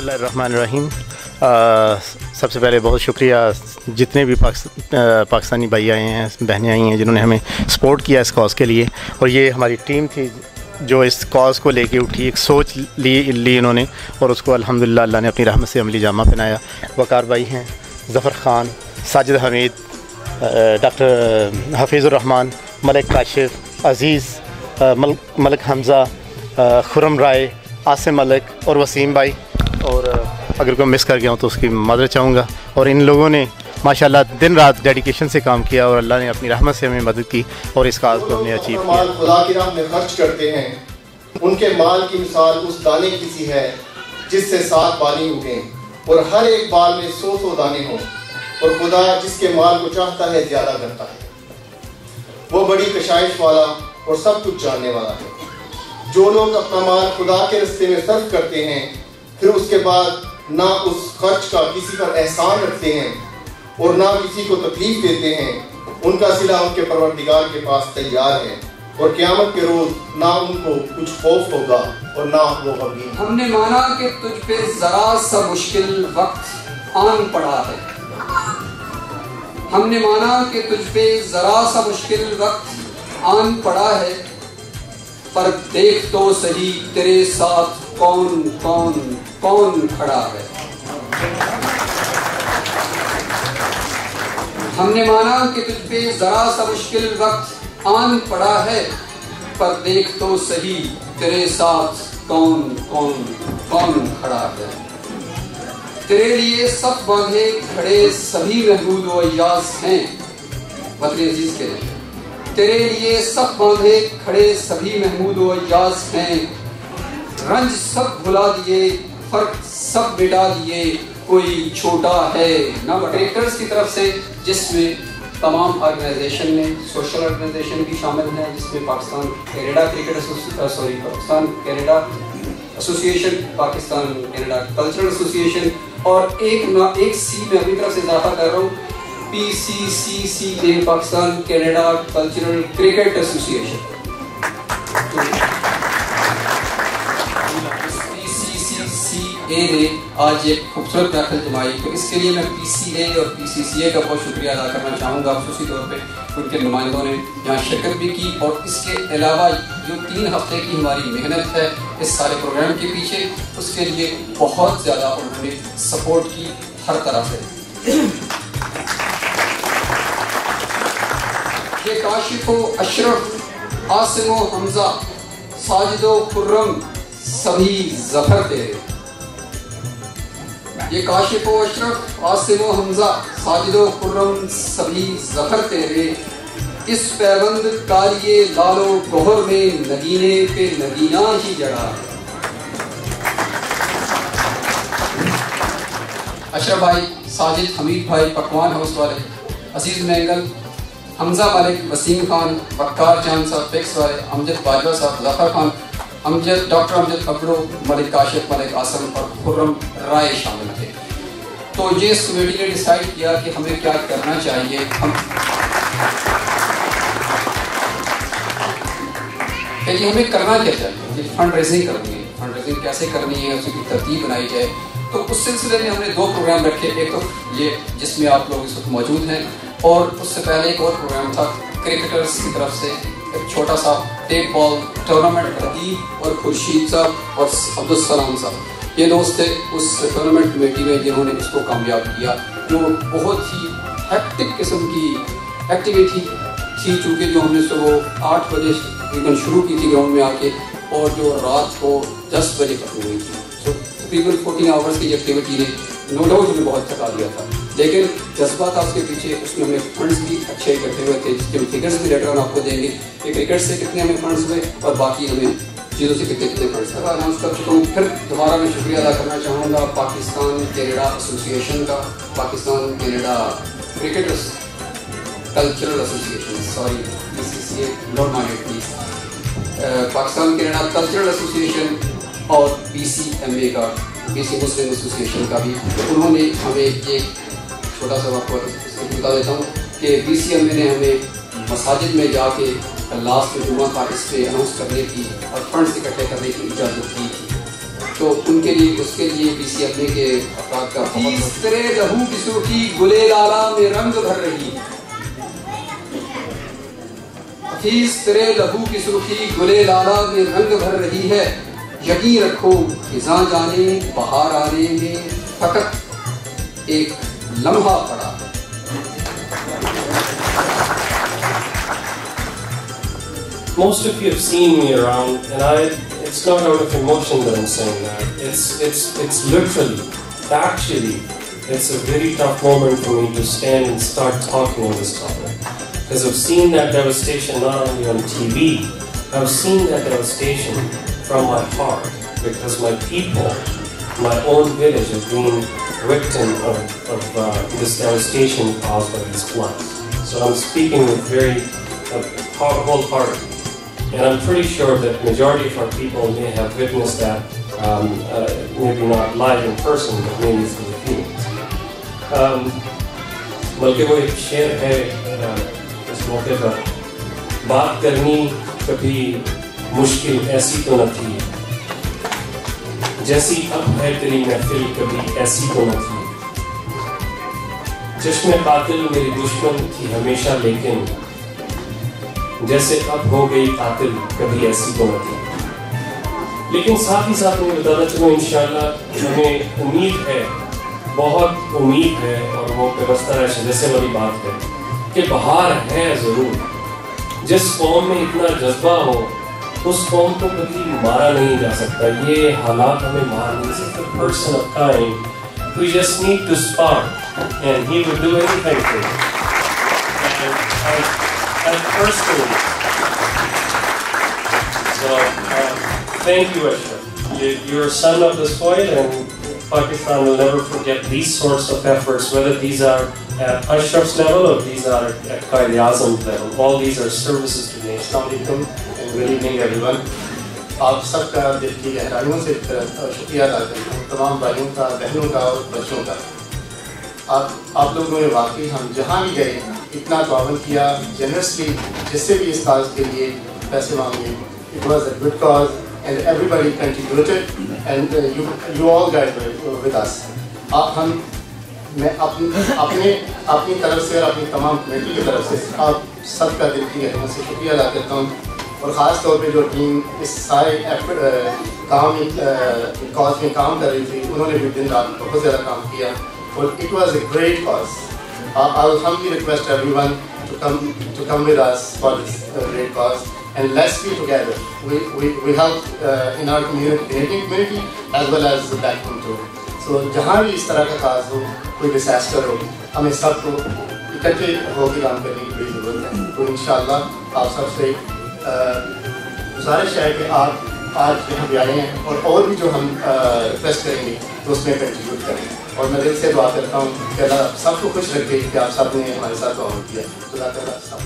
बिस्मिल्लाहिर्रहमानिर्रहीम। सबसे पहले बहुत शुक्रिया जितने भी पाकिस्तानी भाई आए हैं, बहनें आई हैं, जिन्होंने हमें सपोर्ट किया इस कॉज़ के लिए। और ये हमारी टीम थी जो इस कॉज़ को लेके उठी, एक सोच ली इन्होंने और उसको अल्हम्दुलिल्लाह अल्लाह ने अपनी रहमत से अमली जामा पहनाया। वकार भाई हैं, ज़फ़र ख़ान, साजिद हमीद, डॉक्टर हफीज़ुर्रहमान, मलिक काशिफ, अज़ीज़, मलिक हमज़ा, खुरम राय, आसिम मलिक और वसीम भाई। और अगर कोई मिस कर गया हूँ तो उसकी मदद चाहूँगा। और इन लोगों ने माशाल्लाह दिन रात डेडिकेशन से काम किया और अल्लाह ने अपनी रहमत से हमें मदद की और इस काज को हमने अचीव किया। खुदा की राह में खर्च करते हैं, उनके माल की मिसाल उस दाने की सी है जिससे 7 बाली उगें और हर एक बाल में 100 दाने हों, और खुदा जिसके माल को चाहता है ज्यादा करता है। वो बड़ी कशाइश वाला और सब कुछ जानने वाला है। जो लोग अपना माल खुदा के रास्ते में सर्फ करते हैं, फिर उसके बाद ना उस खर्च का किसी पर एहसान रखते हैं और ना किसी को तकलीफ देते हैं, उनका सिला उनके परवरदिगार के पास तैयार है और क़यामत के रोज ना उनको कुछ खौफ होगा और ना वो गमगीन। हमने माना कि तुझ पे जरा सा मुश्किल वक्त आन पड़ा है। हमने माना कि तुझ पे जरा सा मुश्किल वक्त आन पड़ा है, पर देख तो सही तेरे साथ कौन कौन कौन खड़ा है। हमने माना कि तुझ पे जरा सा मुश्किल वक्त आन पड़ा है, पर देख तो सही तेरे साथ कौन कौन कौन खड़ा है। तेरे लिए सब बांधे खड़े सभी महबूब व अय्याज हैं। वतन अजीज के तेरे लिए सब बांधे खड़े सभी महमूद व अय्याज हैं। रंज सब भुला दिए, फर्क सब मिटा दिए, कोई छोटा है ना। क्रिकेटर्स की तरफ से, जिसमें तमाम ऑर्गेनाइजेशन में सोशल ऑर्गेनाइजेशन भी शामिल हैं, जिसमें Pakistan Canada Pakistan Canada association, Pakistan Canada cultural association, और एक सी में अपनी तरफ से इजाफा कर रहा हूँ, PCCCA Pakistan Canada cultural cricket association. PCCCA ने आज एक खूबसूरत दाखिल जमाई, तो इसके लिए मैं PCA और PCCA का बहुत शुक्रिया अदा करना चाहूँगा। खुसूसी तौर पे उनके नुमाइंदों ने यहाँ शिरकत भी की, और इसके अलावा जो 3 हफ्ते की हमारी मेहनत है इस सारे प्रोग्राम के पीछे, उसके लिए बहुत ज़्यादा उन्होंने सपोर्ट की हर तरह से। ये काशिफो अशरफ, आसिमो हमजा, साजिदो खुर्रम सभी ज़फर तेरे। ये काशिफो अशरफ, आसिमो हमजा, साजिदो खुर्रम सभी ज़फर तेरे। इस पैबंद कारिये लालो गोहर में नगीने पे नगीना ही जड़ा। अशरफ भाई, साजिद हमीद भाई पकवान हाउस वाले, अजीज मैंगल, हमजा मलिक, वसीम खान, वक्कार चांद साहब फिक्स वाले, अमजद बाजवा साहब, ज़फ़र खान, डॉक्टर अमजद अब्रो, मलिक काशिफ, मलिक आसम और खुर्रम राय शामिल थे। तो ये इस कमेटी ने डिसाइड किया कि हमें क्या करना चाहिए। हमें करना क्या चाहिए, फंड रेजिंग करनी है, फंड रेजिंग कैसे करनी है, उसकी तरतीब बनाई जाए। तो उस सिलसिले में हमने 2 प्रोग्राम रखे, एक तो ये जिसमें आप लोग इस वक्त मौजूद हैं, और उससे पहले एक और प्रोग्राम था क्रिकेटर्स की तरफ से, एक छोटा सा टेप बॉल टूर्नामेंट। अदीब और खुर्शीद साहब और अब्दुल सलाम साहब, ये दोस्त थे उस टूर्नामेंट कमेटी में जिन्होंने इसको कामयाब किया। जो बहुत ही हेक्टिक किस्म की एक्टिविटी थी, चूँकि जो हमने सुबह 8 बजे तकरीबन शुरू की थी ग्राउंड में आके, और जो रात को 10 बजे खत्म हुई थी। तो तकरीबन 14 आवर्स की एक्टिविटी ने नो डाउट हमें बहुत थका दिया था, लेकिन जज्बा था उसके पीछे। उसमें हमें फंड्स भी अच्छे इकट्ठे हुए थे, जिसके फिगर्स भी लेटर आपको देंगे कि क्रिकेट से कितने हमें फंड्स हुए और बाकी हमें चीज़ों से कितने फंड्स अनाउंस कर चुका हूँ। फिर दोबारा मैं शुक्रिया अदा करना चाहूँगा पाकिस्तान कैनेडा एसोसिएशन का, Pakistan Canada cricketers cultural association, sorry PCCA, not minded please, Pakistan Canada cultural association और PCMA का, PC मुस्लिम एसोसिएशन का भी। उन्होंने हमें एक छोटा सा वाक़या बता देता हूँ कि PCMA ने हमें मसाजिद में जाके लास्ट जुमा का इस पे अनाउंस करने की और फंड्स इकट्ठे करने की इजाज़त दी थी। तो उनके लिए उसके लिए PCFA के अफराद का बहुत तेरे लहू की सुर्खी गुले लाला में रंग भर रही है। हफीज तेरे लहू की सुर्खी गुले लाला में रंग भर रही है। यकीन रखो खिज़ां जाने बहार आने में फकत एक लम्हा पड़ा। Most of you have seen me around, and it's not out of emotion that I'm saying that. It's literally, actually, it's a very tough moment for me to stand and start talking on this topic. Because I've seen that devastation not only on TV, I've seen that devastation from my heart. Because my people, my own village, have been victim of this devastation caused by these floods. So I'm speaking with very wholeheartedly. And I'm pretty sure that majority of our people may have witnessed that, maybe not live in person, but maybe through the feelings. बल्कि वो एक शेर है इस मौके पर, बात करनी कभी मुश्किल ऐसी तो न थी, जैसी अब है तेरी महफिल कभी ऐसी तो न थी, चश्मे कातिल मेरी दुश्मन थी हमेशा लेकिन जैसे अब हो गई कातिल कभी ऐसी तो न थी। लेकिन साथ ही साथ मैं बताना चाहूँ इंशाअल्लाह हमें उम्मीद है, बहुत उम्मीद है, और वो व्यवस्था जैसे वाली बात है कि बहार है ज़रूर। जिस कौम में इतना जज्बा हो उस कौम को कभी मारा नहीं जा सकता। ये हालात हमें मार नहीं सकते। Person of kind we just need to spark and he would do anything for you. And personally, so thank you, Ashraf. You're a son of the soil, and Pakistan will never forget these sorts of efforts, whether these are at Ashraf's level or these are at Qaid-e-Azam's level. All these are services to me. Assalamu alaikum and good evening everyone. आप सबका दिल की गहराइयों से शुक्रिया अदा करता हूँ, तमाम भाइयों का, बहनों का और बच्चों का। आप लोगों ने वाकई हम जहाँ भी गए इतना तावन किया, जनरसली जिससे भी इस काज के लिए पैसे मांगे। It was a good cause and everybody contributed and you all guide with us. मैं अपनी तरफ से और अपनी तमाम कमेटी की तरफ से आप सबका दिल की गहराइयों से शुक्रिया अदा करता हूँ, और ख़ास तौर पे जो टीम इस सारे कॉज में काम कर रही थी, उन्होंने भी दिन रात बहुत ज़्यादा काम किया और it was a great cause. I'll humbly request everyone to come with us for this great cause, and let's be together. We help in our community as well as back home too. So जहाँ भी इस तरह का काज हो, कोई disaster हो, हमें सबको इकट्ठे होकर काम करने की बड़ी ज़रूरत है। तो इंशाअल्लाह आप सबसे गुजारिश है कि आप आज यहाँ भी आए हैं, और भी जो हम रिक्वेस्ट करेंगे तो उसमें कंट्रीब्यूट करें। और मैं दिल से दुआ करता हूँ कि अल्लाह सबको खुश रखे कि आप सब ने हमारे साथ दुआ किया। जज़ाकल्लाह सब।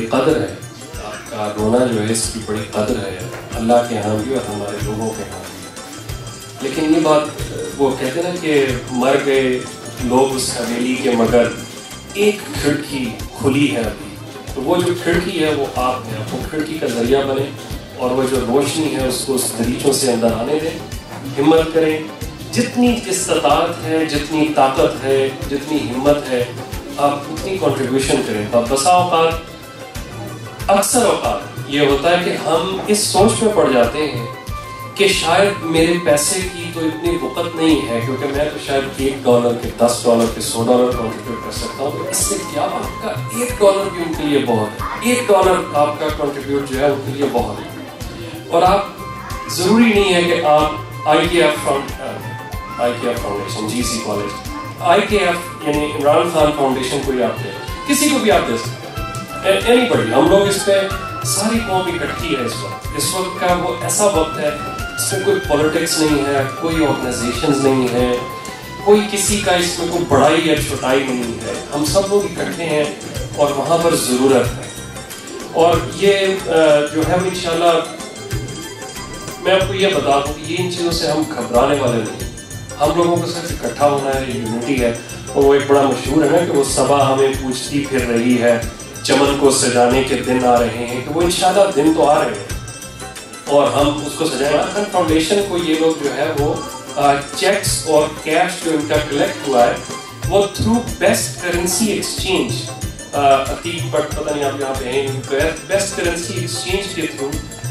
कदर है, आपका रोना जो है इसकी बड़ी कदर है अल्लाह के यहाँ भी और हमारे लोगों के यहाँ भी। लेकिन ये बात वो कहते हैं ना कि मर गए लोग उस हवेली के मगर एक खिड़की खुली है अभी, तो वो जो खिड़की है वो आप हैं, वो खिड़की का जरिया बने और वो जो रोशनी है उसको उस दरीचों से अंदर आने दें। हिम्मत करें, जितनी इस्तात है, जितनी ताकत है, जितनी हिम्मत है, आप उतनी कंट्रीब्यूशन करें। अब बसा औकात, अक्सर औकात ये होता है कि हम इस सोच में पड़ जाते हैं कि शायद मेरे पैसे की तो इतनी वक़्त नहीं है क्योंकि मैं तो शायद $1 के $10 के $100 कंट्रीब्यूट कर सकता हूँ, तो इससे क्या आपका $1 भी उनके लिए बहुत है, $1 आपका कंट्रीब्यूट जो है उनके लिए बहुत है। और आप ज़रूरी नहीं है कि आप IKF foundation, GC college, IKF यानी इमरान खान फाउंडेशन को आप दें, किसी को भी आप दे सकते हैं, एनीबॉडी। हम लोग इस पे सारी कौम इकट्ठी है इस वक्त का वो ऐसा वक्त है इसमें कोई पॉलिटिक्स नहीं है, कोई ऑर्गेनाइजेशंस नहीं है, कोई किसी का इसमें कोई बड़ाई या छोटाई नहीं है, हम सब लोग इकट्ठे हैं और वहाँ पर ज़रूरत है। और ये जो है इंशाल्लाह मैं आपको ये बता दूँ कि ये इन चीज़ों से हम घबराने वाले नहीं, हम लोगों को सिर्फ इकट्ठा होना है, यूनिटी है। और वो एक बड़ा मशहूर है ना कि वो सबा हमें पूछती फिर रही है, चमन को सजाने के दिन आ रहे हैं, तो वो इंशाल्लाह दिन तो आ रहे हैं और हम उसको सजाएंगे। फाउंडेशन को ये लोग जो है वो चेक्स और कैश जो इनका कलेक्ट हुआ है वो through best currency exchange, Atiq but पता नहीं आप यहाँ पे हैं, बेस्ट करेंसी एक्सचेंज के थ्रू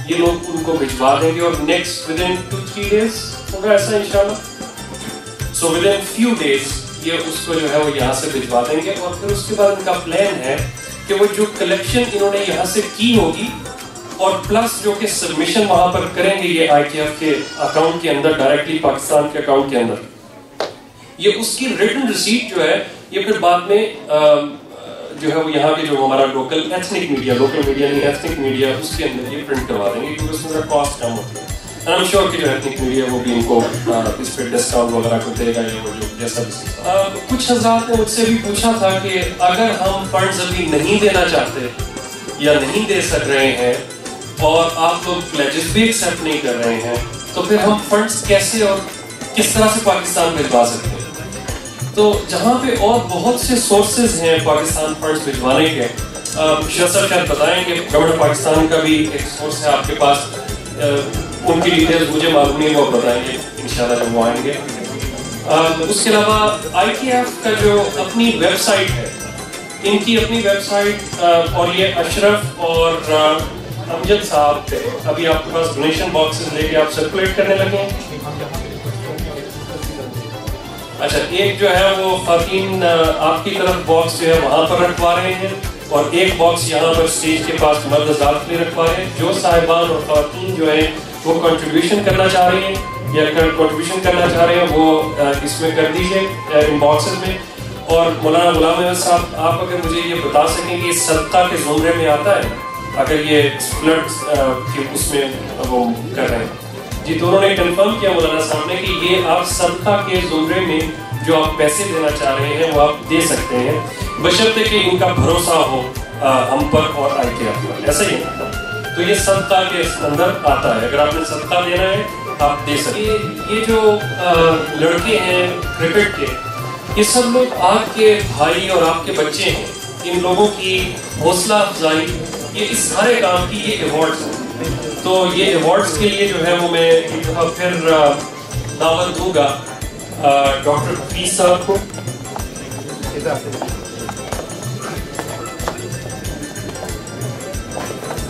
ये लोग उनको भिजवा देंगे और नेक्स्ट विद इन 2-3 days होगा ऐसा इंशाल्लाह। So with in few days ये उसको जो है वो यहाँ से भिजवा देंगे और फिर उसके बाद इनका प्लान है कि वो जो कलेक्शन इन्होंने यहाँ से की होगी और प्लस जो कि सबमिशन वहाँ पर करेंगे ये IKF के अकाउंट के अंदर, डायरेक्टली पाकिस्तान के अकाउंट के अंदर, ये उसकी रिटन रिसीट जो है ये फिर बाद में जो है वो यहाँ के जो हमारा लोकल एथनिक मीडिया नहीं एथनिक मीडिया उसके अंदर ये प्रिंट करवा देंगे क्योंकि उसमें कॉस्ट कम होती है। आई एम श्योर कि जो एथनिक मीडिया वो भी इनको इस पर डिस्काउंट वगैरह को देगा या वो जो जैसा भी। कुछ हज़रात ने मुझसे भी पूछा था कि अगर हम फंड्स अभी नहीं देना चाहते या नहीं दे सक रहे हैं और आप लोग प्लेजेस भी एक्सेप्ट नहीं कर रहे हैं तो फिर हम फंड्स कैसे और किस तरह से पाकिस्तान भिजवा सकते हैं। तो जहाँ पे और बहुत से सोर्सेज हैं पाकिस्तान फंड्स भिजवाने के, सर शायद बताएं कि गवर्नमेंट पाकिस्तान का भी एक सोर्स है आपके पास, उनकी डिटेल्स मुझे मालूम नहीं, वो बताएंगे इंशाल्लाह जब वो आएंगे। उसके अलावा IKF का जो अपनी वेबसाइट है, इनकी अपनी वेबसाइट, और ये अशरफ और अमजद साहब अभी आपके पास डोनेशन बॉक्सेस लेके आप सर्कुलेट करने लगे हैं। अच्छा, एक जो है वो खातीन आपकी तरफ बॉक्स जो है वहाँ पर रखवा रहे हैं और एक बॉक्स यहाँ पर स्टेज के पास मर्द हज़रात के लिए रखवा रहे हैं। जो साहिबान और खातीन जो है वो कंट्रीब्यूशन करना चाह रही हैं या कंट्रीब्यूशन करना चाह रहे हैं वो इसमें कर दीजिए इन बॉक्सेस में। और मौलाना गुलाम अहमद साहब, आप अगर मुझे ये बता सकें कि सदका के ज़ुमरे में आता है, अगर ये फ्लड के उसमें वो कर रहे हैं जी, तो उन्होंने कंफर्म किया मौलाना साहब ने कि ये आप सदका के ज़ुमरे में जो आप पैसे देना चाह रहे हैं वो आप दे सकते हैं, बशर्ते कि इनका भरोसा हो हम पर और IKF पर, ऐसा ही है। तो ये सदका के अंदर आता है, अगर आपने सदका देना है आप दे सकते हैं। ये जो लड़के हैं क्रिकेट के, ये सब लोग आपके भाई और आपके बच्चे हैं, इन लोगों की हौसला अफजाई, ये इस सारे काम की ये अवार्ड्स हैं। तो ये अवार्ड्स के लिए जो है वो मैं एक दफ़ा फिर दावत दूंगा डॉक्टर हफीज साहब को।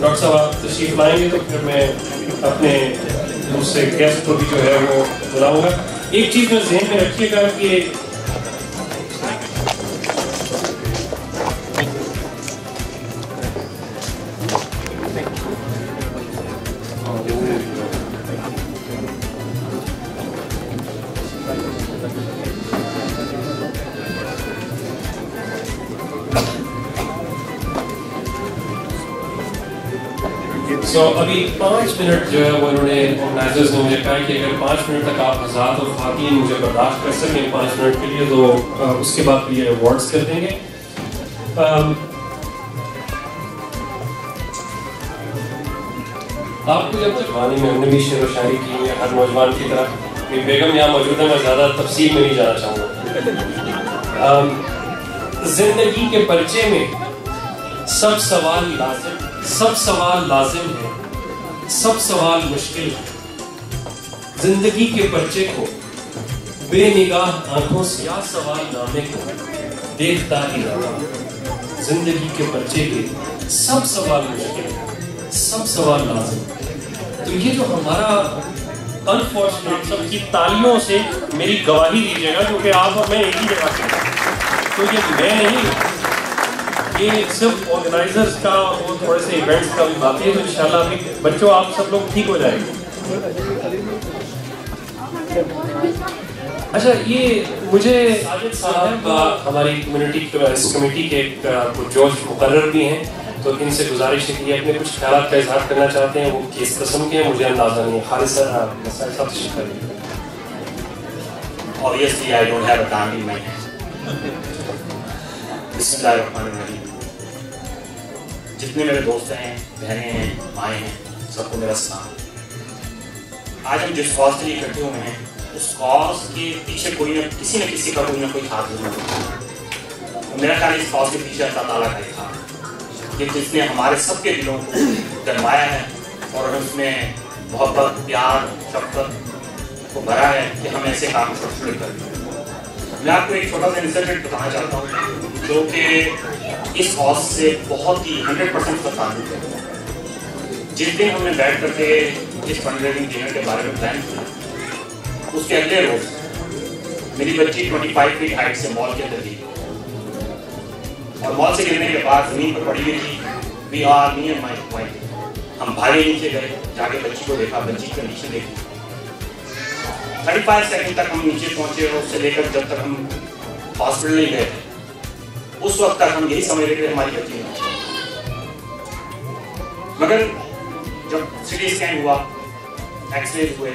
डॉक्टर साहब आप तशरीफ लाएंगे तो फिर मैं अपने दूसरे गेस्ट को भी जो है वो बुलाऊंगा। एक चीज़ में ज़हन में रखिएगा कि अभी 5 मिनट जो है वो इन्होंने ऑर्गेनाइजर्स ने मुझे कहा कि अगर 5 मिनट तक आप हज़रात और खातीन मुझे बर्दाश्त कर सकें 5 मिनट के लिए, तो उसके बाद ये अवार्ड्स कर देंगे। आपको जब जवानी में हमने भी शेर व शायरी की है हर नौजवान की तरह, मेरी बेगम यहाँ मौजूद है, मैं ज़्यादा तफसील में नहीं जाना चाहूँगा। जिंदगी के पर्चे में सब सवाल लाजिम है, सब सवाल मुश्किल है। जिंदगी के पर्चे को बेनिगाह आंखों से या सवाल नामे को देखता ही रहता। जिंदगी के पर्चे के सब सवाल मुश्किल है, सब सवाल लाजिम। तो ये जो हमारा अनफॉर्चुनेट, सबकी तालियों से मेरी गवाही दीजिएगा, क्योंकि आप और मैं एक ही जगह से, तो ये मैं नहीं, ये सिर्फ ऑर्गेनाइजर्स का और थोड़े से इवेंट्स का भी बात है। तो इंशाल्लाह अभी बच्चों आप सब लोग ठीक हो जाएंगे। अच्छा, ये मुझे आजिद साहब हमारी कमेटी के कुछ जोश मुकर्रर भी हैं, तो इनसे गुजारिश है कि ये अपने कुछ ख्यालात का इजहार करना चाहते हैं। वो किस किस्म के हैं मुझे अंदाजा नहीं है। खालिद सर, सब शिकार। Obviously, I don't have a gun in my hand. बिस्मिल्लाहिर्रहमानिर्रहीम। जितने मेरे दोस्त हैं, बहनें हैं, माएँ हैं, सबको मेरा सलाम। आज हम जिस कॉज के लिए इकट्ठे हुए हैं, उस कॉज के पीछे किसी न किसी का कोई ना कोई हाथ जरूर है। मेरा ख्याल इस कॉज के पीछे अल्लाह ताला का एक हाथ, कि जिसने हमारे सबके दिलों को जन्माया है और उसमें मोहब्बत, प्यार, शफ़क़त को भरा है कि हम ऐसे काम शुरू करें। मैं आपको एक छोटा सा इंसिडेंट बताना चाहता हूँ जो कि इस कॉज से बहुत ही 100% का ताल्लुक है। जिस दिन हमने बैठ करके इस फंडरेजिंग डिनर के बारे में प्लान किया, उसके अगले रोज मेरी बच्ची 25 फीट हाइट से मॉल के अंदर गिरी, और मॉल से गिरने के बाद जमीन पर पड़ी हुई थी। We are me and my wife, हम भागे नीचे गए, जाके बच्ची को देखा, बच्ची की कंडीशन देखी। 35 सेकंड तक हम नीचे पहुंचे, और उससे लेकर जब तक हम हॉस्पिटल नहीं गए उस वक्त तक हम यही समझ रहे थे हमारी बच्ची है। मगर जब सीटी स्कैन हुआ, एक्सरे हुए,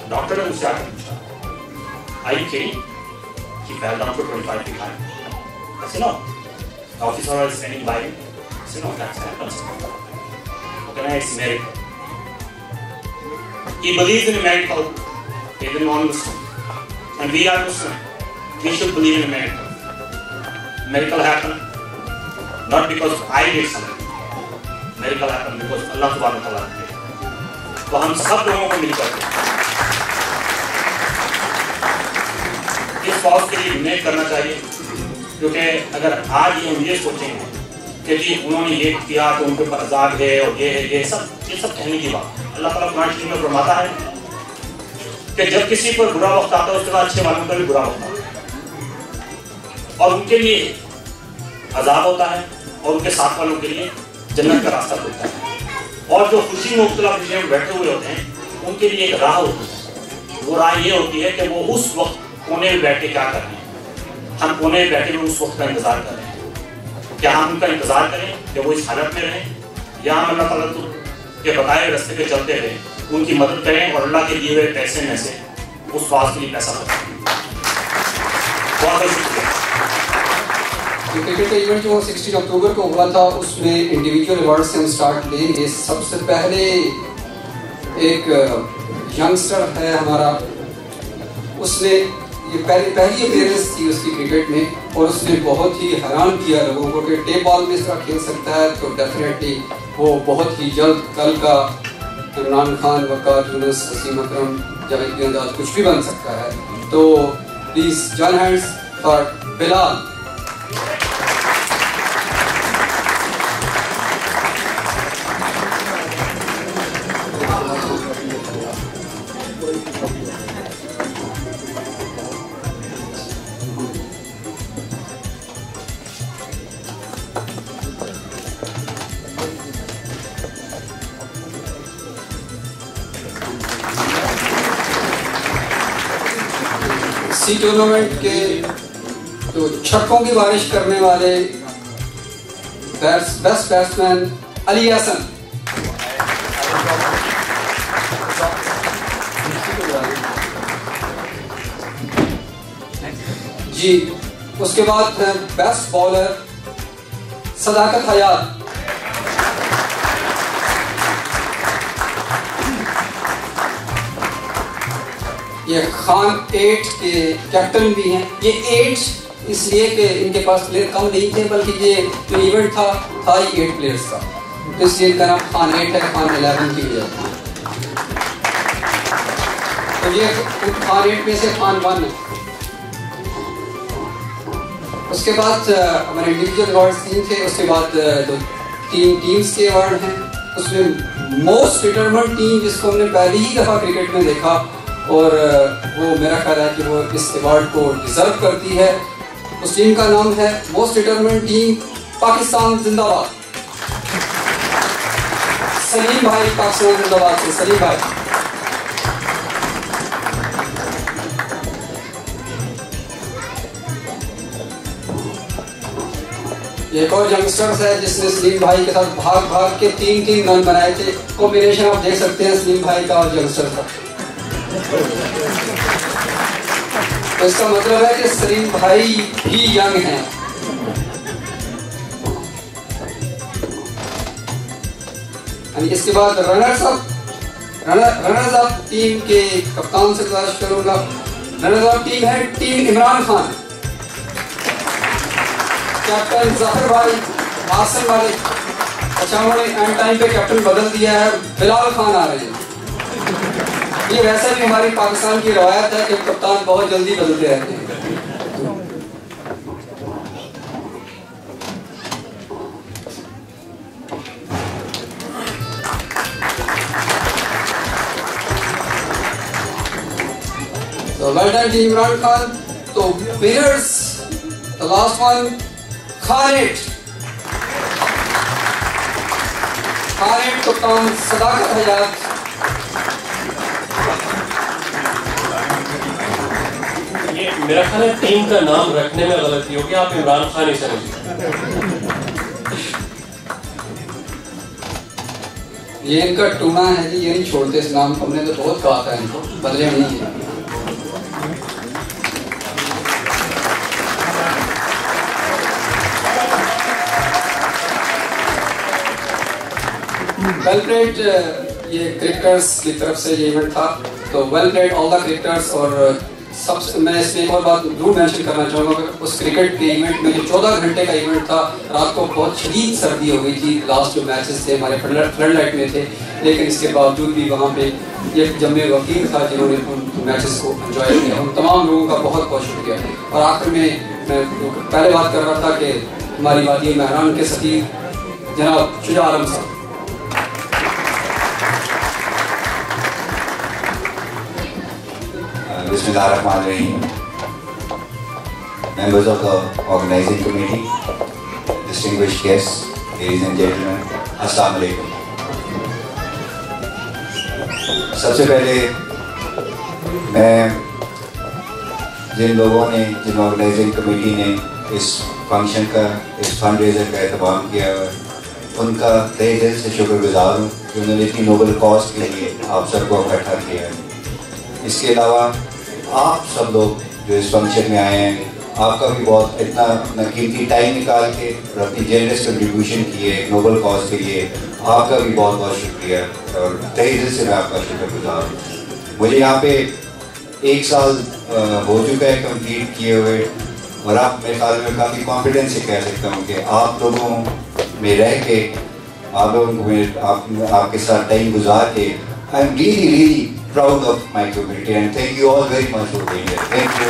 डॉक्टर ने मुझसे आकर पूछा, are you kidding? He fell down for 25 feet high. I said no. The officer was standing by me. I said no, that happens. Okay, it's a miracle. He believes in a miracle. He's a non-Muslim, and we are Muslim. We should believe in a miracle. Miracle happened not because I did something. Miracle happened because Allah Subhanahu wa Taala did. तो हम सब लोगों को मिलकर इस cause के लिए donate करना चाहिए, क्योंकि अगर आज हम ये सोचेंगे कि जी उन्होंने ये किया तो उनके ऊपर अज़ाब है और ये है, ये सब कहने की बात। अल्लाह ताला कुरान शरीफ में फरमाता है कि जब किसी पर बुरा वक्त आता है उसके बाद अच्छे वालों का भी बुरा वक्त आता है, और उनके लिए अजाब होता है और उनके साथ वालों के लिए जन्नत का रास्ता खुलता है। और जो खुशी में मुब्तला में बैठे हुए होते हैं उनके लिए एक राह होती है। वो राह ये होती है कि वो उस वक्त कोने में बैठ के क्या कर रहे हैं। हम कोने में बैठे हुए उस वक्त का इंतजार कर रहे हैं। क्या हम उनका इंतजार करें कि वो इस हालत में रहें, या हम अल्लाह ताला के बताए रास्ते पे चलते रहें, उनकी मदद करें और अल्लाह के दिए हुए पैसे में से उस बात के लिए पैसा लगाएं। बहुत बहुत शुक्रिया। क्रिकेट का इवेंट जो 16 अक्टूबर को हुआ था, उसमें इंडिविजुअल अवार्ड से हम स्टार्ट लेंगे। सबसे पहले एक यंगस्टर है हमारा, उसने ये पहली अपीयरेंस थी उसकी क्रिकेट में, और उसने बहुत ही हैरान किया लोगों को कि टेप बॉल में इस तरह खेल सकता है। तो डेफिनेटली वो बहुत ही जल्द कल का इमरान खान, वकार यूनुस, वसीम अकरम, जावेद गेंदाज कुछ भी बन सकता है। तो please join hands for Bilal. Tournament के तो छक्कों की बारिश करने वाले बेस्ट बैट्समैन अली हसन। जी, उसके बाद बेस्ट बॉलर सदाकत हयात। ये खान 8 के कैप्टन भी हैं। ये 8 इसलिए कि इनके पास प्लेयर कम नहीं थे, बल्कि ये जो इवेंट था ही 8 प्लेयर्स का, तो इसलिए इनका नाम खान 8 है, खान 11 की वजह। तो ये खान 8 में से खान 1 है। उसके बाद हमारे इंडिविजुअल अवार्ड 3 थे। उसके बाद 3 टीम्स के अवार्ड हैं। उसमें मोस्ट डिटरमिन्ड टीम जिसको हमने पहली ही दफ़ा क्रिकेट में देखा, और वो मेरा ख्याल है कि वो इस अवार्ड को डिजर्व करती है, उस टीम का नाम है मोस्ट डिटरमिन्ड टीम पाकिस्तान जिंदाबाद। सलीम भाई पाकिस्तान जिंदाबाद से। सलीम भाई। एक और यंगस्टर्स है जिसने सलीम भाई के साथ भाग भाग के 3-3 रन बनाए थे। कॉम्बिनेशन आप देख सकते हैं सलीम भाई का और यंगस्टर का। तो इसका मतलब है कि सलीम भाई भी यंग हैं। इसके बाद रनर्स अप टीम के कप्तान से गुजारिश करूंगा। रनर्स अप टीम है टीम इमरान खान, कैप्टन जफर भाई, हासन वाले। अच्छा, उन्होंने एंड टाइम पे कैप्टन बदल दिया है, बिलाल खान आ रहे हैं। ये वैसे भी हमारी पाकिस्तान की रवायत है कि कप्तान बहुत जल्दी बदलते रहते हैं। तो well done team Imran Khan. तो winners, the last one, Khan 8 कप्तान सदाकत हयात। ये मेरा ख्याल है टीम का नाम रखने में गलती होगी, आप इमरान खान ही समझिए। ये इनका टूना है जी, ये नहीं छोड़ते इस नाम को। हमने तो बहुत कहा था इनको, बदले नहीं है। वेल प्लेड, ये क्रिकेटर्स की तरफ से ये इवेंट था। तो well played all the cricketers. और सबसे मैं इसमें एक और बात जरूर मेंशन करना चाहूँगा कि उस क्रिकेट के इवेंट में जो 14 घंटे का इवेंट था, रात को बहुत शदीद सर्दी हो गई थी। लास्ट जो मैचेस थे हमारे फ्लड लाइट में थे, लेकिन इसके बावजूद भी वहाँ पे एक जमे वकील था जिन्होंने उन मैचेस को एंजॉय किया। उन तमाम लोगों का बहुत बहुत शुक्रिया। और आखिर में मैं पहले बात कर रहा था कि हमारी वादी महरान के सफ़ीर जनाब शुजा आलम साहब। Bismillahirrahmanirrahim. Members of the organizing committee, distinguished guests, ladies and gentlemen, Assalamu alaikum. सबसे पहले मैं जिन लोगों ने, जिन ऑर्गेनाइजिंग कमेटी ने इस फंक्शन का, इस फंड रेजर का एहतमाम किया है, उनका तहे दिल से शुक्रगुजार हूँ कि उन्होंने इतनी नोबल कॉज के लिए आप सबको इकट्ठा किया है। इसके अलावा आप सब लोग जो इस फंक्शन में आए हैं, आपका भी बहुत इतना अपना कीमती टाइम निकाल के और अपनी जेनरस कंट्रीब्यूशन किए नोबल कॉज के लिए, आपका भी बहुत बहुत शुक्रिया और तहे दिल से मैं आपका शुक्रगुजार हूँ। मुझे यहाँ पे 1 साल हो चुका है कंप्लीट किए हुए, और आप मेरे ख्याल में काफ़ी कॉन्फिडेंस से कह सकता हूँ कि आप लोगों में रह के, आप लोगों को आपके साथ टाइम गुजार के, I am really proud of my community and thank you all very much for being here. Thank you.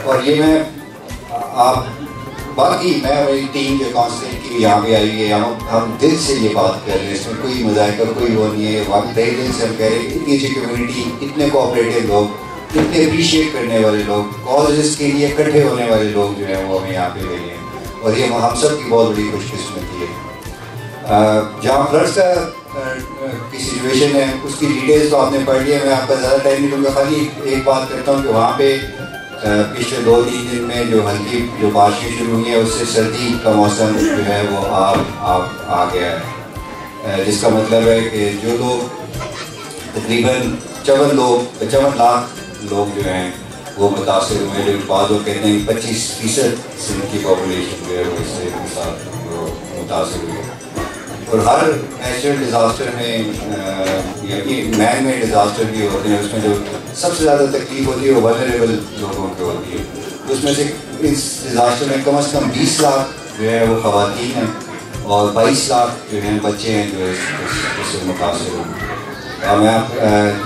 और ये मैं आप बाकी मैं मेरी टीम जो काउंसिल की यहाँ पे आई है, हम दिल से ये बात कर रहे हैं, इसमें कोई मजाक और कोई वो नहीं है। वाकई दिल से हम कह रहे हैं इतनी अच्छी कम्युनिटी, इतने कोऑपरेटिव लोग, इतने अप्रिशिएट करने वाले लोग, कॉजेस के लिए इकट्ठे होने वाले लोग जो हैं वो हमें यहाँ पे गए हैं, और ये हम सब की बहुत बड़ी खुशकिस्मती है। जहाँ फ्लड्स की सिचुएशन है उसकी डिटेल्स तो आपने पढ़ लिया, मैं आपका ज़्यादा टाइम नहीं लूँगा। खाली एक बात करता हूँ कि वहाँ पे पिछले 2-3 दिन में जो हल्की जो बारिशें शुरू हुई हैं, उससे सर्दी का मौसम जो है वो आ गया है, जिसका मतलब है कि जो लोग तकरीबन 54 लाख लोग जो हैं वो मुतासर हुए, लेकिन बाद लोग कहते हैं 25% की पॉपुलेशन जो है वो इससे मुतासर हुई है। और हर नेचुरल डिज़ास्टर में मैन मेड डिजास्टर भी होते हैं, उसमें जो सबसे ज़्यादा तकलीफ होती है वो वल्नरेबल लोगों को होती है। उसमें से इस डिजास्टर में कम से कम 20 लाख जो है वो ख़वातीन हैं और 22 लाख जो हैं बच्चे हैं जो इससे मुतासर होंगे। और मैं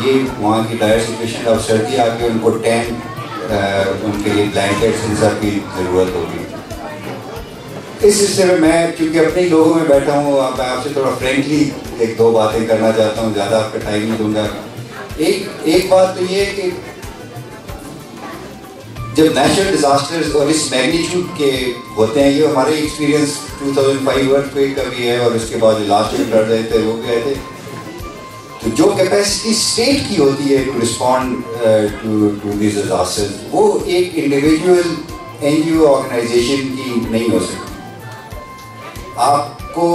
ये वहाँ की डायर सिचुएशन, अब सर्दी आ गई, उनको टेंट, उनके लिए ब्लैंकेट्स, इन सब की ज़रूरत होगी। इस सिलसिले में मैं क्योंकि अपने ही लोगों में बैठा हूँ, मैं आपसे थोड़ा फ्रेंकली एक दो बातें करना चाहता हूँ, ज़्यादा आपका टाइम नहीं दूंगा। एक बात तो ये है कि जब नेचुरल डिजास्टर्स और इस मैग्नीट्यूड के होते हैं, ये हमारे एक्सपीरियंस 2005 अर्थक्वेक का भी है और उसके बाद लास्ट ईयर फ्लड आए थे वो भी आए थे, तो जो कैपेसिटी स्टेट की होती है to respond to this disasters, वो एक इंडिविजुअल NGO ऑर्गेनाइजेशन की नहीं हो सकती। आपको,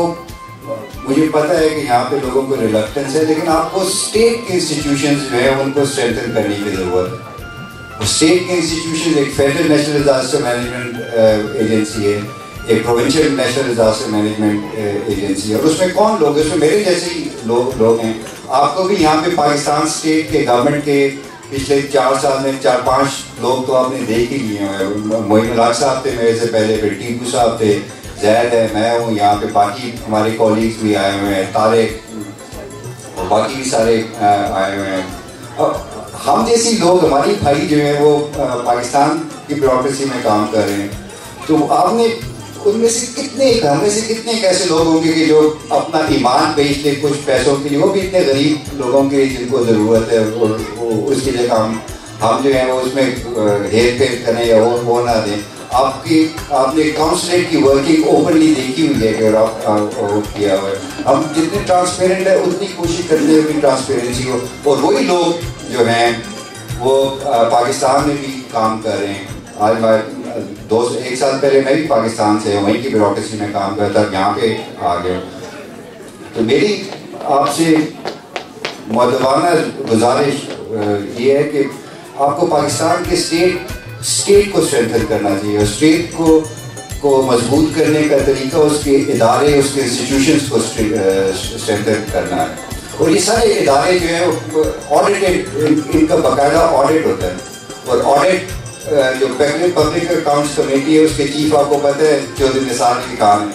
मुझे पता है कि यहाँ पे लोगों को रिलक्टेंस है, लेकिन आपको स्टेट के इंस्टीट्यूशंस जो है उनको स्ट्रेंथन करने की ज़रूरत है। स्टेट के इंस्टीट्यूशंस, एक federal national disaster management agency है, एक provincial national disaster management agency है, और उसमें कौन लोग हैं? उसमें मेरे जैसे ही लोग हैं। आपको भी यहाँ पे पाकिस्तान स्टेट के गवर्नमेंट के पिछले 4 साल में 4-5 लोग तो आपने देख ही लिए हैं। मोइन उल हक साहब थे मेरे से पहले, फिर टीपू साहब थे, जैद है, मैं हूँ, यहाँ पे बाकी हमारे कॉलीग्स भी आए हुए हैं, तारिक और बाकी भी सारे आए हुए हैं। और हम जैसी लोग, हमारी भाई जो है वो पाकिस्तान की ब्यूरोक्रेसी में काम कर रहे हैं, तो आपने उनमें से कितने, हम में से कितने ऐसे लोग होंगे कि जो अपना ईमान बेच ले कुछ पैसों के लिए, वो भी इतने गरीब लोगों के जिनको ज़रूरत है, और उसके लिए हम जो है वो उसमें हेर फेर करें या वो ना दें। आपने काउंसलेट की वर्किंग ओपनली देखी हुई है कि आप किया हुआ है। हम जितने ट्रांसपेरेंट है उतनी कोशिश करते हैं कि ट्रांसपेरेंसी हो, और वही लोग जो हैं वो पाकिस्तान में भी काम कर रहे हैं। आज मैं 1 साल पहले मैं भी पाकिस्तान से वहीं की ब्यूरोक्रेसी में काम करता, यहाँ पे आ गया। तो मेरी आपसे मुअद्दबाना गुजारिश ये है कि आपको पाकिस्तान के स्टेट को स्ट्रेंथन करना चाहिए, और स्टेट को मजबूत करने का तरीका उसके इदारे, उसके इंस्टीट्यूशंस को स्ट्रेंथन करना है। और ये सारे इदारे जो है ऑडिटेड, इनका बाकायदा ऑडिट होता है, और ऑडिट जो पब्लिक अकाउंट्स कमेटी है उसके चीफ आपको पता है चौधरी निसार अली खान है,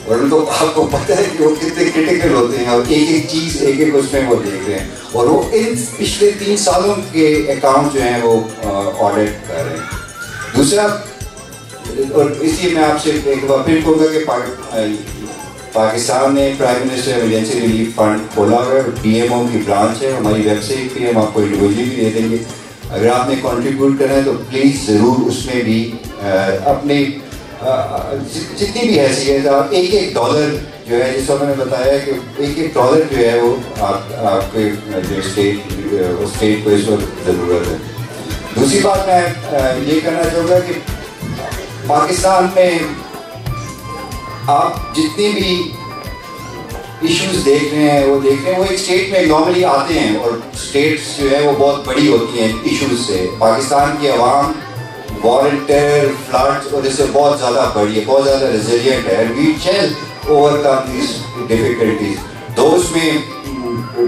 और उनको आपको पता है कि वो कितने क्रिटिकल होते हैं, और एक चीज़ एक उसमें वो देख रहे हैं, और वो इन पिछले 3 सालों के अकाउंट जो हैं वो ऑडिट कर रहे हैं। दूसरा, और इसलिए मैं आपसे एक बार फिर कहूँगा कि पाकिस्तान ने prime minister emergency relief fund खोला हुआ है, PMO की ब्रांच है, हमारी वेबसाइट पे हम आपको इंडिविजुअली भी दे देंगे। अगर आपने कंट्रीब्यूट करना है तो प्लीज़ ज़रूर उसमें भी अपनी जितनी भी हैसियत, एक डॉलर जो है, जिस मैंने बताया कि एक डॉलर जो है वो आपके जो स्टेट को इस वक्त ज़रूरत है। दूसरी बात मैं ये करना चाहूँगा कि पाकिस्तान में आप जितनी भी इश्यूज देख रहे हैं वो एक स्टेट में नॉर्मली आते हैं, और स्टेट्स जो है वो बहुत बड़ी होती हैं इश्यूज से। पाकिस्तान की आवाम वॉलंटियर फ्लड्स और इससे बहुत ज़्यादा बड़ी है, बहुत ज़्यादा रेजिलिएंट है, we can overcome this difficulties. दो उसमें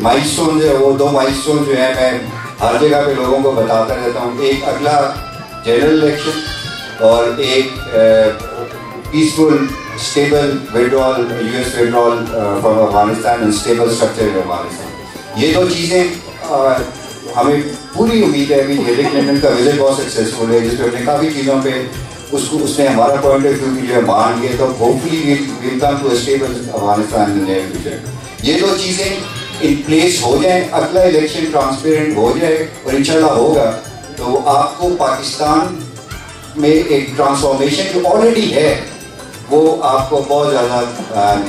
माइलस्टोन है, वो 2 माइलस्टोन जो है मैं हर जगह पे लोगों को बताता रहता हूँ। एक अगला जनरल इलेक्शन और एक peaceful stable withdrawal, US withdrawal from Afghanistan and stable structure in Afghanistan. ये 2 चीज़ें हमें पूरी उम्मीद है कि हिलरी क्लिंटन का विजिट बहुत सक्सेसफुल है, जिसमें हमने काफ़ी चीज़ों पे उसने हमारा पॉइंट ऑफ व्यू जो है मान लिया, तो hopefully will come to stable Afghanistan in the near future. ये 2 चीज़ें इन प्लेस हो जाएं, अगला इलेक्शन ट्रांसपेरेंट हो जाए, और इंशाल्लाह होगा तो आपको पाकिस्तान में एक ट्रांसफॉर्मेशन जो ऑलरेडी है वो आपको बहुत ज़्यादा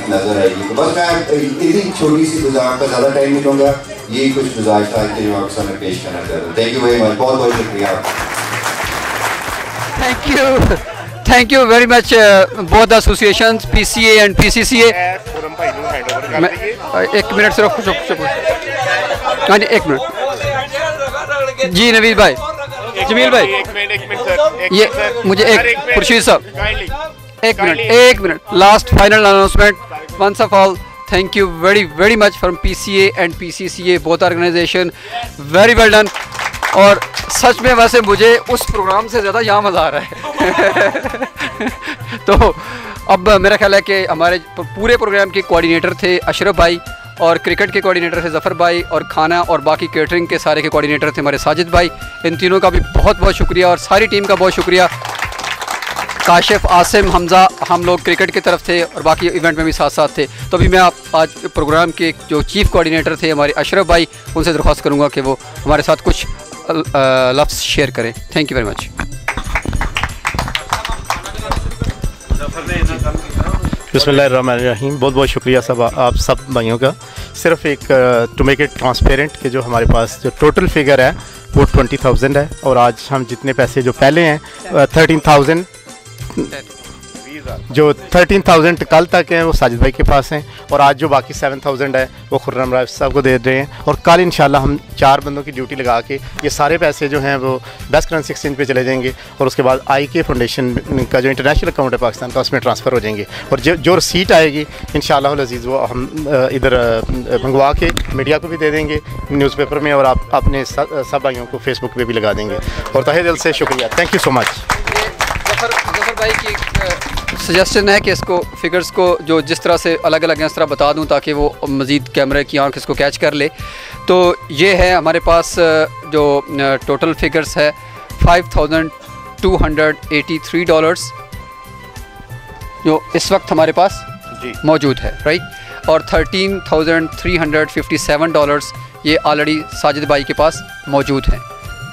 नज़र आएगी। तो बस मैं इतनी छोटी सी गुजारिश, ज़्यादा टाइम नहीं लूँगा, यही कुछ गुजारिश था कि जो आपके सामने पेश करना चाहता हूँ। थैंक यू वेरी मच, बहुत बहुत शुक्रिया। Thank you very much both associations PCA and PCCA। एक मिनट सिर्फ, हाँ जी 1 मिनट जी। नवीद भाई, जमील भाई, ये मुझे खुर्शीद साहब 1 minute, last final announcement. Once of all thank you very much from PCA and PCCA both organization, very well done. और सच में वैसे मुझे उस प्रोग्राम से ज़्यादा यहाँ मज़ा आ रहा है। तो अब मेरा ख्याल है कि हमारे पूरे प्रोग्राम के कोऑर्डिनेटर थे अशरफ भाई, और क्रिकेट के कोऑर्डिनेटर थे ज़फ़र भाई, और खाना और बाकी केटरिंग के सारे के कोऑर्डिनेटर थे हमारे साजिद भाई। इन तीनों का भी बहुत बहुत शुक्रिया, और सारी टीम का बहुत शुक्रिया। काशिफ, आसिम, हमज़ा, हम लोग क्रिकेट की तरफ थे और बाकी इवेंट में भी साथ साथ थे। तो अभी मैं आज प्रोग्राम के जो चीफ़ कोऑर्डिनेटर थे हमारे अशरफ भाई, उनसे दरख्वास्त करूँगा कि वो हमारे साथ कुछ लफ्ज़ शेयर करें। Thank you very much. बिस्मिल्लाहिर्रहमानिर्रहीम। बहुत बहुत शुक्रिया सब आप सब भाइयों का। सिर्फ एक टू मेक इट ट्रांसपेरेंट कि जो हमारे पास जो टोटल फिगर है वो 20,000 है, और आज हम जितने पैसे जो पहले हैं 13,000, जो 13,000 कल तक हैं वो साजिद भाई के पास हैं, और आज जो बाकी 7,000 है वो खुर्रम राज साहब को दे रहे हैं। और कल इंशाल्लाह हम 4 बंदों की ड्यूटी लगा के ये सारे पैसे जो हैं वो बेस्ट करेंसी एक्सचेंज पे चले जाएंगे, और उसके बाद IK फाउंडेशन का जो इंटरनेशनल अकाउंट है पाकिस्तान का उसमें ट्रांसफ़र हो जाएंगे। और जो रसीट आएगी इंशाल्लाह अज़ीज़ वो हम इधर मंगवा के मीडिया को भी दे देंगे न्यूज़पेपर में, और आप अपने सब भाइयों को फेसबुक पे भी लगा देंगे। और तहे दिल से शुक्रिया, thank you so much. Zafar भाई की सजेशन है कि इसको फिगर्स को जो जिस तरह से अलग अलग इस तरह बता दूं ताकि वो मज़ीद कैमरे की आंख इसको कैच कर ले। तो ये है हमारे पास जो टोटल फिगर्स है $5,283 जो इस वक्त हमारे पास मौजूद है, राइट। और $13,357 ये ऑलरेडी साजिद भाई के पास मौजूद हैं,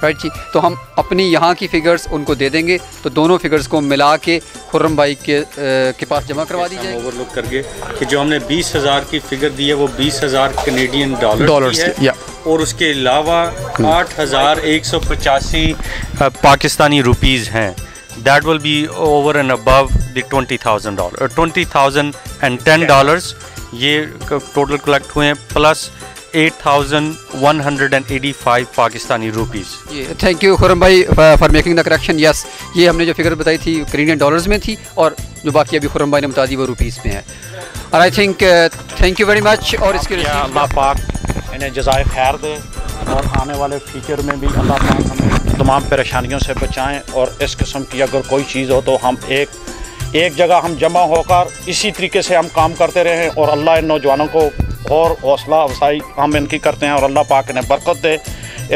राइट जी। तो हम अपनी यहाँ की फ़िगर्स उनको दे देंगे, तो दोनों फिगर्स को मिला के खुर्रम भाई के पास जमा करवा दी जाएगी। ओवरलुक करके कि जो हमने 20,000 की फ़िगर दी है वो 20,000 कैनेडियन डॉलर्स की है, और उसके अलावा 8,185 पाकिस्तानी रुपीज़ हैं। That will be over and above the $20,000 $20,010 ये टोटल कलेक्ट हुए हैं, plus 8,185 Pakistani rupees. Thank you Khurram भाई for making the correction. Yes, ये हमने जो फिगर बताई थी कैनेडियन डॉलर्स में थी, और जो बाकी अभी खुर्रम भाई ने बता दी वो रुपीज़ में है। और I think thank you very much. और इसके अल्लाह पाक इन्हें जज़ाए खैर दे, और आने वाले फ्यूचर में भी अल्लाह पाक हमें तमाम परेशानियों से बचाएं। और इस किस्म की अगर कोई चीज़ हो तो हम एक जगह हम जमा होकर इसी तरीके से हम काम करते रहें, और अल्लाह इन नौजवानों को और हौसला अफजाई हम इनकी करते हैं, और अल्लाह पाक इन्हें बरकत दे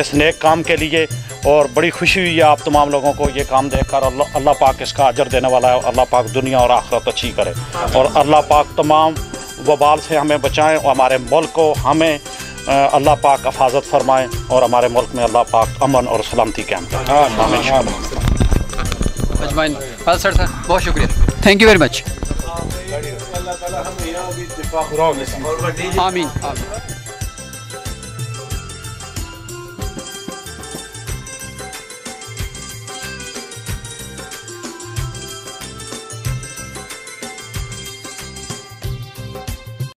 इस नेक काम के लिए। और बड़ी खुशी हुई है आप तमाम लोगों को ये काम देखकर। अल्लाह पाक इसका अजर देने वाला है, अल्लाह पाक दुनिया और आखिरत अच्छी करे, और अल्लाह पाक तमाम वबाल से हमें बचाएं, और हमारे मुल्क को हमें अल्लाह पाक हिफाजत फरमाएँ, और हमारे मुल्क में अल्लाह पाक अमन और सलामती कायम करें। अजमाइन सर बहुत शुक्रिया, थैंक यू वेरी मच। आमीन आमीन।